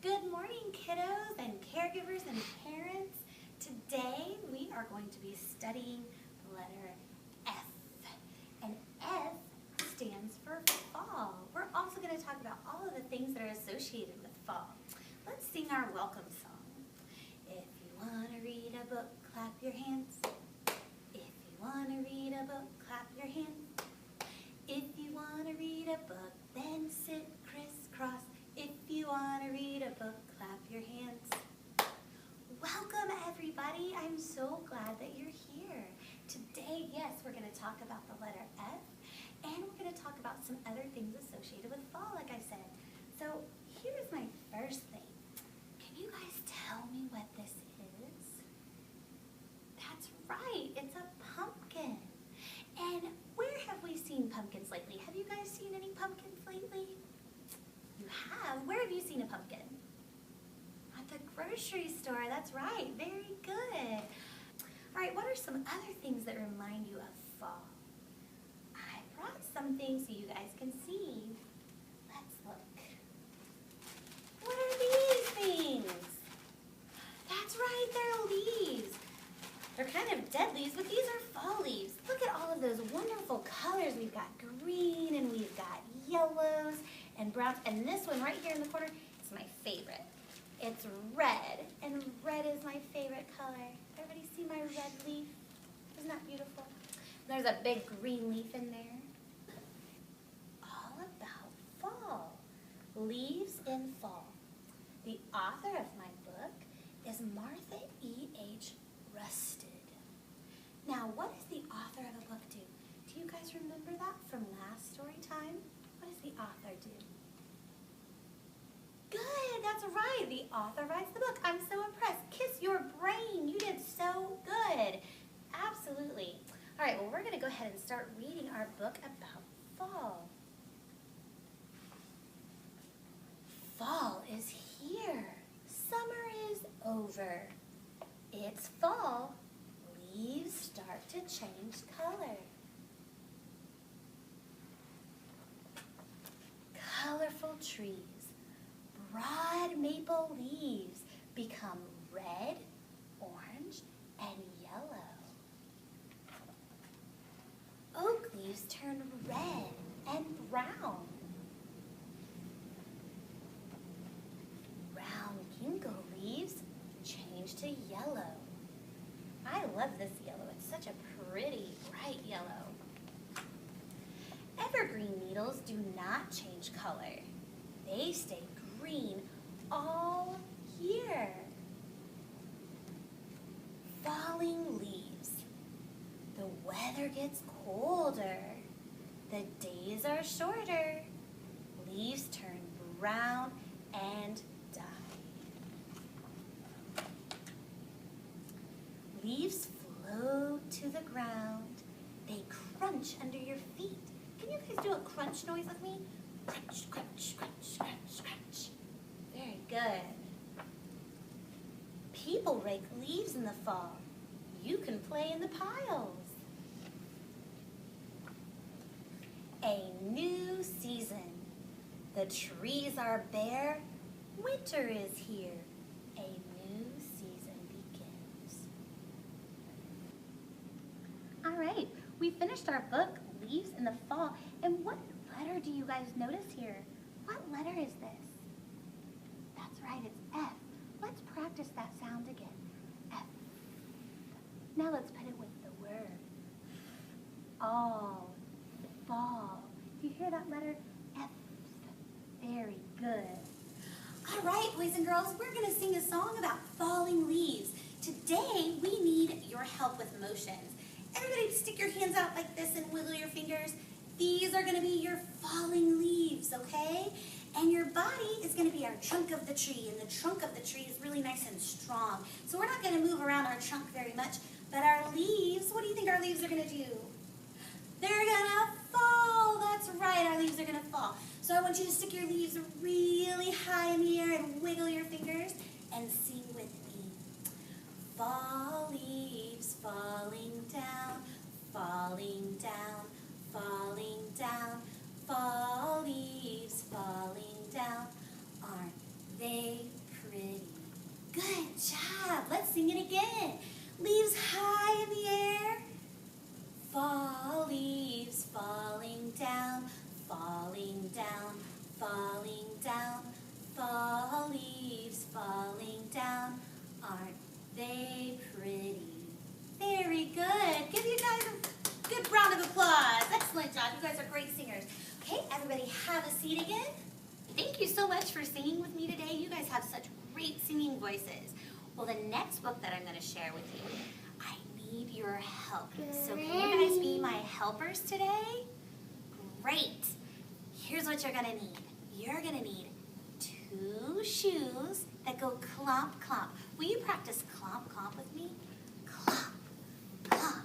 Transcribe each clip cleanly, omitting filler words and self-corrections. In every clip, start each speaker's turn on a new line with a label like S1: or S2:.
S1: Good morning, kiddos and caregivers and parents. Today we are going to be studying the letter F. And F stands for fall. We're also going to talk about all of the things that are associated with fall. Let's sing our welcome song. If you want to read a book, clap your hands. If you want to read a book, clap your hands. If you want to read a book, then sit crisscross. If you want to read a book, clap your hands. Welcome, everybody. I'm so glad that you're here. Today, yes, we're going to talk about the letter F, and we're going to talk about some other things associated with fall, like I said. So here's my first thing. Can you guys tell me what this is? That's right. It's a pumpkin. And where have we seen pumpkins lately? Have you guys seen any pumpkins lately? You have? Where have you seen a pumpkin? At the grocery store. That's right. Very good. All right, what are some other things that remind you of fall? I brought some things so you guys can see. Let's look. What are these things? That's right, they're leaves. They're kind of dead leaves, but these are fall leaves. Look at all of those wonderful colors. We've got green and we've got yellows and browns. And this one right here in the corner is my favorite. It's red, and red is my favorite color. Everybody see my red leaf? Isn't that beautiful? There's a big green leaf in there. All about fall. Leaves in fall. The author of my book is Martha E.H. Rusted. Now, what does the author of a book do? Do you guys remember that from last story time? What does the author do? Good, that's right. The author writes the book. I'm so impressed. Kiss your brain. You did so good. Absolutely. All right, well, we're going to go ahead and start reading our book about fall. Fall is here. Summer is over. It's fall. Leaves start to change color. Colorful trees, broad maple leaves become red, orange, and yellow. Oak leaves turn red and brown. Brown ginkgo leaves change to yellow. I love this yellow. It's such a pretty, bright yellow. Evergreen needles do not change color. They stay green all year. Falling leaves. The weather gets colder. The days are shorter. Leaves turn brown and die. Leaves float to the ground. They crunch under your feet. Can you guys do a crunch noise with me? Crunch, crunch, crunch, crunch, crunch. Very good. People rake leaves in the fall. You can play in the piles. A new season. The trees are bare. Winter is here. A new season begins. All right, we finished our book, Leaves in the Fall. And what letter do you guys notice here? What letter is this? That's right, it's F. Let's practice that sound again. F. Now let's put it with the word. All. Fall. Do you hear that letter? F. Very good. All right, boys and girls, we're going to sing a song about falling leaves. Today, we need your help with motions. Everybody stick your hands out like this and wiggle your fingers. These are going to be your falling leaves, okay? And your body is going to be our trunk of the tree, and the trunk of the tree is really nice and strong. So we're not going to move around our trunk very much, but our leaves, what do you think our leaves are going to do? They're going to fall. That's right, our leaves are going to fall. So I want you to stick your leaves really high in the air and wiggle your fingers and sing with me. Fall leaves falling down, falling down, falling down, fall leaves falling down. Aren't they falling down, falling down. Fall leaves falling down. Aren't they pretty? Very good. Give you guys a good round of applause. Excellent job. You guys are great singers. Okay, everybody have a seat again. Thank you so much for singing with me today. You guys have such great singing voices. Well, the next book that I'm going to share with you, I need your help. So can you guys be my helpers today? Great. Here's what you're going to need. You're going to need 2 shoes that go clomp, clomp. Will you practice clomp, clomp with me? Clomp, clomp.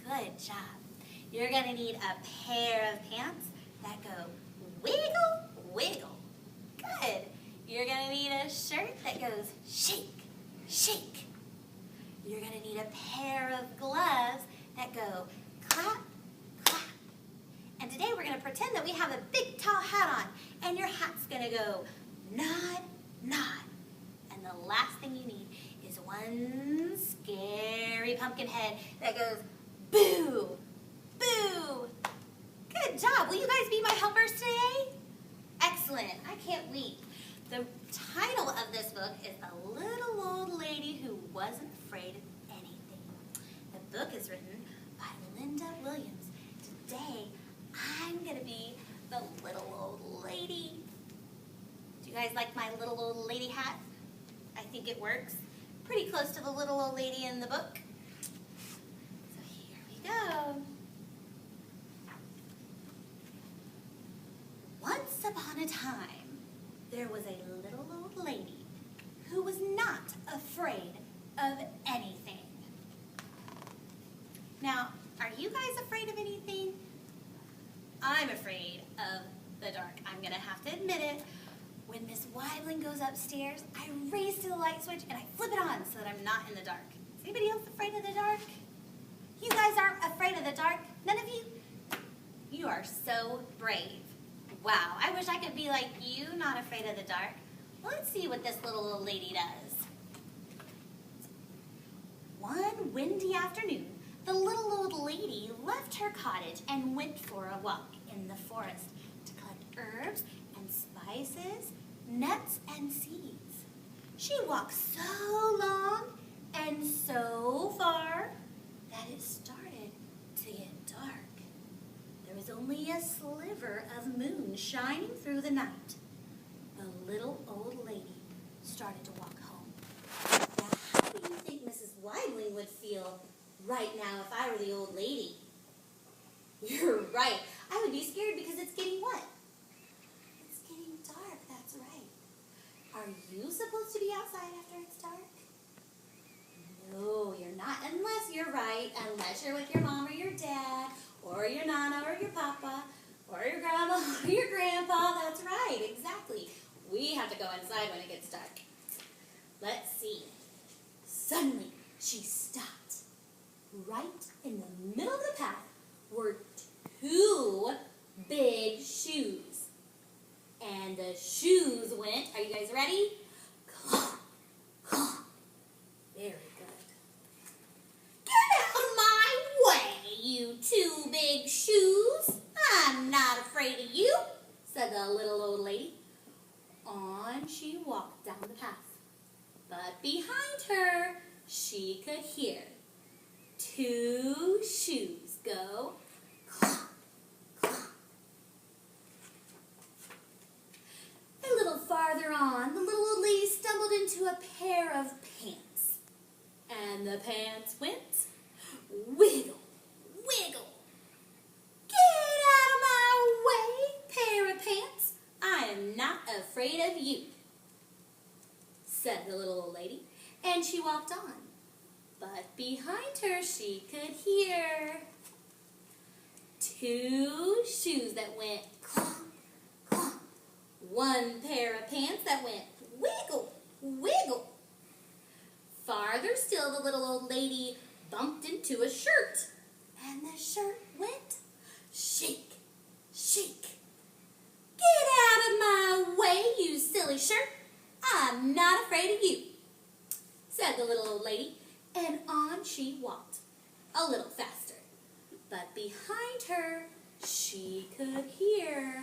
S1: Good job. You're going to need a pair of pants that go wiggle, wiggle. Good. You're going to need a shirt that goes shake, shake. You're going to need a pair of gloves that go clap, clap. And today we're going to pretend that we have a big tall hat on, and your hat's going to go nod, nod. And the last thing you need is one scary pumpkin head that goes boo, boo. Good job. Will you guys be my helpers today? Excellent. I can't wait. The title of this book is A Little Old Lady Who Wasn't Afraid of Anything. The book is written by Linda Williams. Today, I'm going to be the little old lady. Do you guys like my little old lady hat? I think it works. Pretty close to the little old lady in the book. So here we go. Once upon a time, there was a little old lady who was not afraid of anything. Now, are you guys afraid of anything? I'm afraid of the dark. I'm going to have to admit it. When Miss Weibling goes upstairs, I race to the light switch and I flip it on so that I'm not in the dark. Is anybody else afraid of the dark? You guys aren't afraid of the dark? None of you? You are so brave. Wow, I wish I could be like you, not afraid of the dark. Well, let's see what this little old lady does. One windy afternoon, the little old lady left her cottage and went for a walk in the forest to collect herbs and spices, nuts and seeds. She walked so long and so far that it started to get dark. There was only a sliver of moon shining through the night. The little old lady started to walk home. Now, how do you think Mrs. Weibling would feel right now if I were the old lady? You're right. I would be scared because it's getting what? It's getting dark, that's right. Are you supposed to be outside after it's dark? No, you're not, unless you're right, unless you're with your mom or your dad, or your nana or your papa, or your grandma or your grandpa. That's right, exactly. We have to go inside when it gets dark. Let's see. Suddenly, she stopped. Right in the middle of the path were 2 big shoes. And the shoes went, are you guys ready? Clomp, clomp. Very good. Get out of my way, you 2 big shoes. I'm not afraid of you, said the little old lady. On she walked down the path. But behind her, she could hear 2 shoes go clomp, clomp. A little farther on, the little old lady stumbled into a pair of pants. And the pants went wiggle, wiggle. Get out of my way, pair of pants. I am not afraid of you, said the little old lady, and she walked on. But behind her she could hear 2 shoes that went clomp, clomp. 1 pair of pants that went wiggle, wiggle. Farther still, the little old lady bumped into a shirt, and the shirt went shake, shake. Get out of my way, you silly shirt. I'm not afraid of you, said the little old lady, and on she walked, a little faster. But behind her, she could hear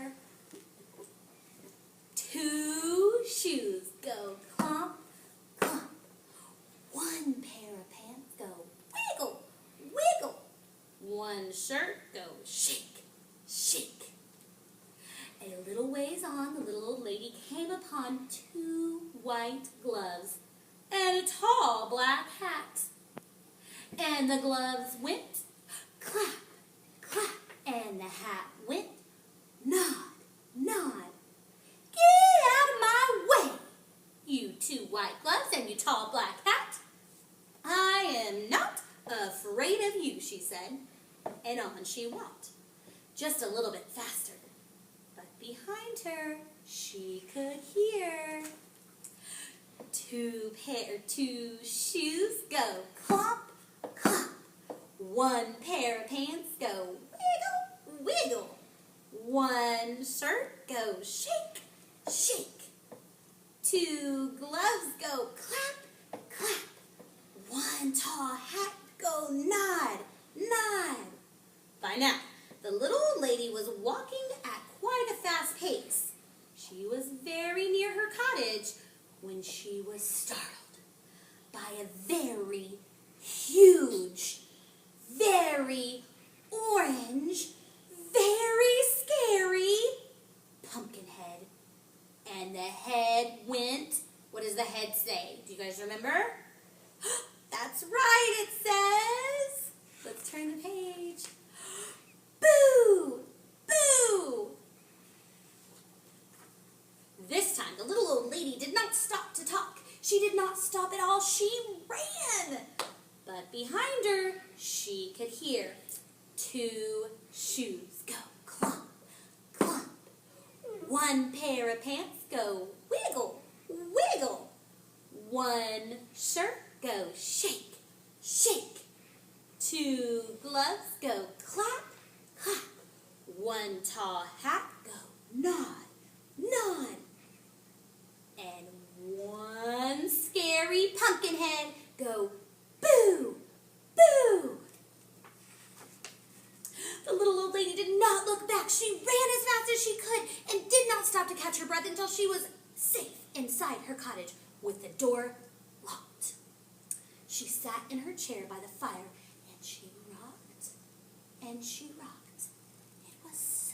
S2: came upon 2 white gloves and a tall black hat. And the gloves went clap, clap, and the hat went nod, nod. Get out of my way, you 2 white gloves and you tall black hat. I am not afraid of you, she said, and on she walked, just a little bit faster. But behind her, she could hear 2 shoes go clomp, clomp. 1 pair of pants go wiggle, wiggle. 1 shirt go shake, shake. 2 gloves go clap, clap. 1 tall hat go nod, nod. By now, the little old lady was walking at quite a fast pace. She was very near her cottage when she was startled by a very huge, very orange, very scary pumpkin head. And the head went, what does the head say? Do you guys remember? That's right, it says. Let's turn the page. Boo! Boo! This time, the little old lady did not stop to talk. She did not stop at all. She ran. But behind her, she could hear 2 shoes go clomp, clomp. 1 pair of pants go wiggle, wiggle. 1 shirt go shake, shake. 2 gloves go clap, clap. 1 tall hat go nod, nod. And 1 scary pumpkin head go boo, boo. The little old lady did not look back. She ran as fast as she could and did not stop to catch her breath until she was safe inside her cottage with the door locked. She sat in her chair by the fire and she rocked and she rocked. It was so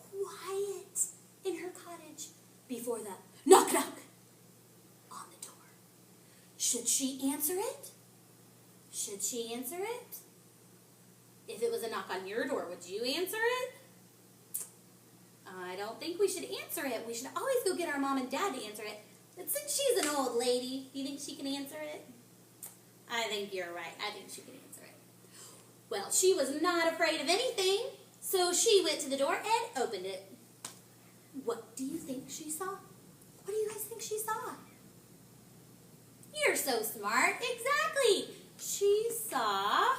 S2: quiet in her cottage before the knock, knock on the door. Should she answer it? Should she answer it? If it was a knock on your door, would you answer it? I don't think we should answer it. We should always go get our mom and dad to answer it. But since she's an old lady, do you think she can answer it? I think you're right. I think she can answer it. Well, she was not afraid of anything, so she went to the door and opened it. What do you think she saw? What do you guys think she saw? You're so smart. Exactly. She saw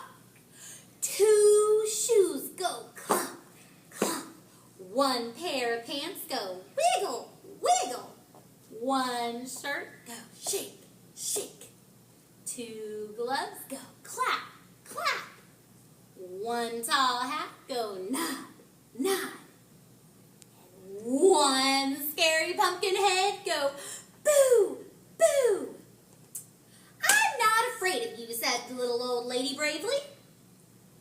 S2: 2 shoes go clomp, clomp. 1 pair of pants go wiggle, wiggle. 1 shirt go shake, shake. 2 gloves go clap, clap. 1 tall hat go nod, nod. And 1 scary pumpkin head go boo, boo. I'm not afraid of you, said the little old lady bravely.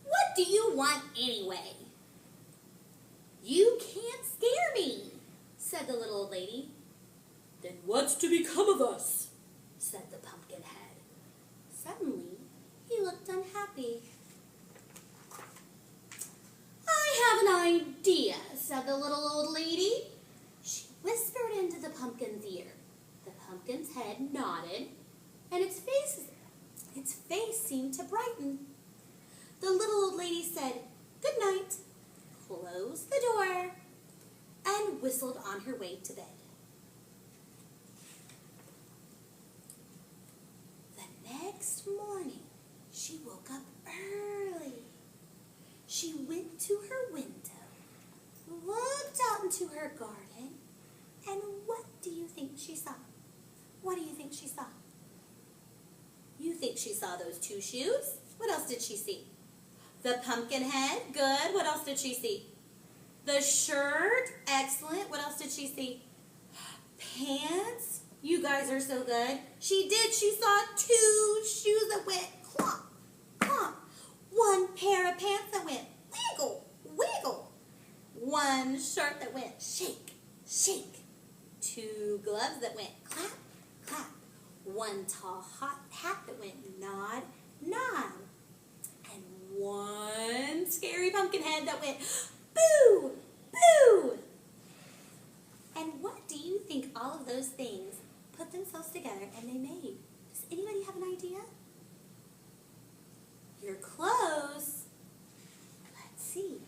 S2: What do you want anyway? You can't scare me, said the little old lady. Then what's to become of us? Said the pumpkin head. Suddenly, he looked unhappy. I have an idea, said the little old lady. She whispered into the pumpkin's ear. The pumpkin's head nodded, and its face seemed to brighten. The little old lady said, "Good night," closed the door, and whistled on her way to bed. The next morning, she woke up early. She went to her window, looked out into her garden, and what do you think she saw? What do you think she saw? You think she saw those 2 shoes? What else did she see? The pumpkin head, good. What else did she see? The shirt, excellent. What else did she see? Pants, you guys are so good. She did. She saw 2 shoes that went clomp, clomp. 1 pair of pants that went wiggle, wiggle. 1 shirt that went shake, shake. 2 gloves that went clap, clap. 1 tall hot hat that went nod, nod. And 1 scary pumpkin head that went boo, boo. And what do you think all of those things put themselves together and they made? Does anybody have an idea? You're close. Let's see.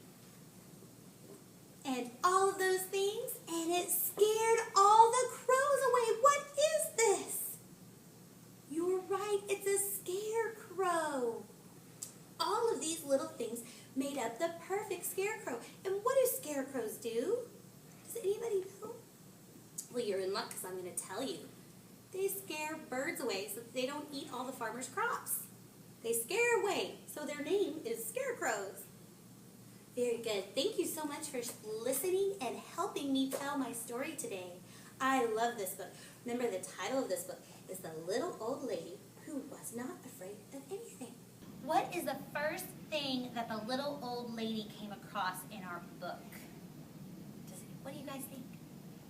S2: And all of those things, and it scared all the crows away. What is this? You're right, it's a scarecrow. All of these little things made up the perfect scarecrow. And what do scarecrows do? Does anybody know? Well, you're in luck because I'm going to tell you. They scare birds away so that they don't eat all the farmers' crops. They scare away, so their name is scarecrows. Very good. Thank you so much for listening and helping me tell my story today. I love this book. Remember, the title of this book is The Little Old Lady Who Was Not Afraid of Anything.
S1: What is the first thing that the little old lady came across in our book? What do you guys think?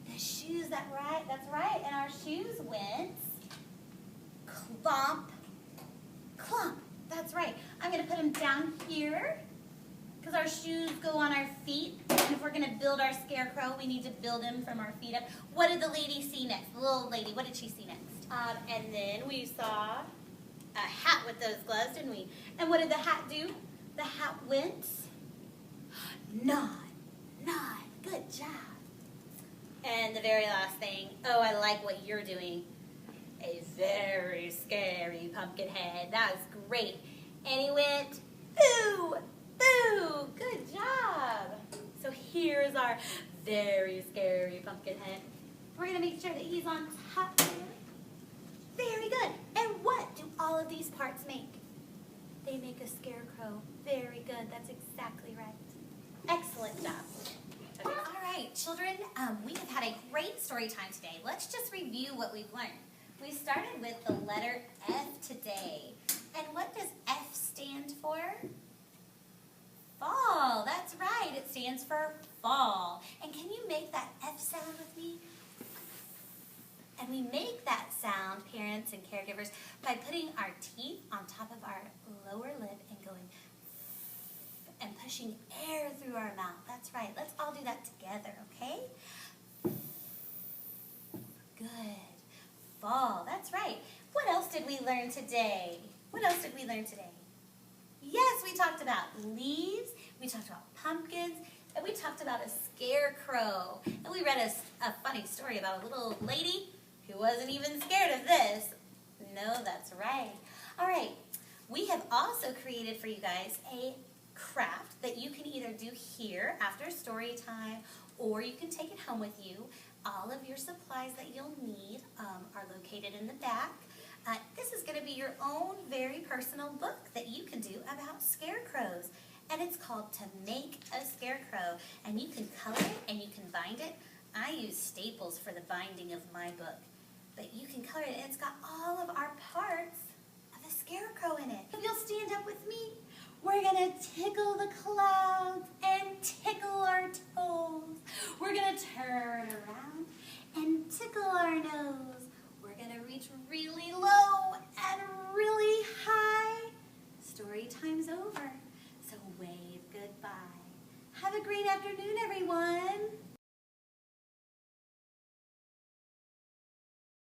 S1: The shoes, that's right. And our shoes went clomp, clomp. That's right. I'm going to put them down here because our shoes go on our feet. And if we're going to build our scarecrow, we need to build him from our feet up. What did the lady see next? The little lady, what did she see next? And then we saw a hat with those gloves, didn't we? And what did the hat do? The hat went nod, nod. Good job. And the very last thing, oh, I like what you're doing. A very scary pumpkin head. That was great. And he went, boo, boo. Good job. So here's our very scary pumpkin head. We're going to make sure that he's on top here. Very good. And what do all of these parts make? They make a scarecrow. Very good. That's exactly right. Excellent job. Okay. All right, children, we have had a great story time today. Let's just review what we've learned. We started with the letter F today. And what does F stand for? Fall. That's right. It stands for fall. And can you make that F sound with me? And we make that sound, parents and caregivers, by putting our teeth on top of our lower lip and going and pushing air through our mouth. That's right. Let's all do that together, okay? Good. Fall. That's right. What else did we learn today? Yes, we talked about leaves. We talked about pumpkins. And we talked about a scarecrow. And we read a funny story about a little lady who wasn't even scared of this. No, that's right. All right. We have also created for you guys a craft that you can either do here after story time, or you can take it home with you. All of your supplies that you'll need are located in the back. This is going to be your own very personal book that you can do about scarecrows. And it's called To Make a Scarecrow. And you can color it and you can bind it. I use staples for the binding of my book. But you can color it, and it's got all of our parts of a scarecrow in it. If you'll stand up with me, we're going to tickle the clouds and tickle our toes. We're going to turn around and tickle our nose. We're going to reach really low and really high. Story time's over, so wave goodbye. Have a great afternoon, everyone.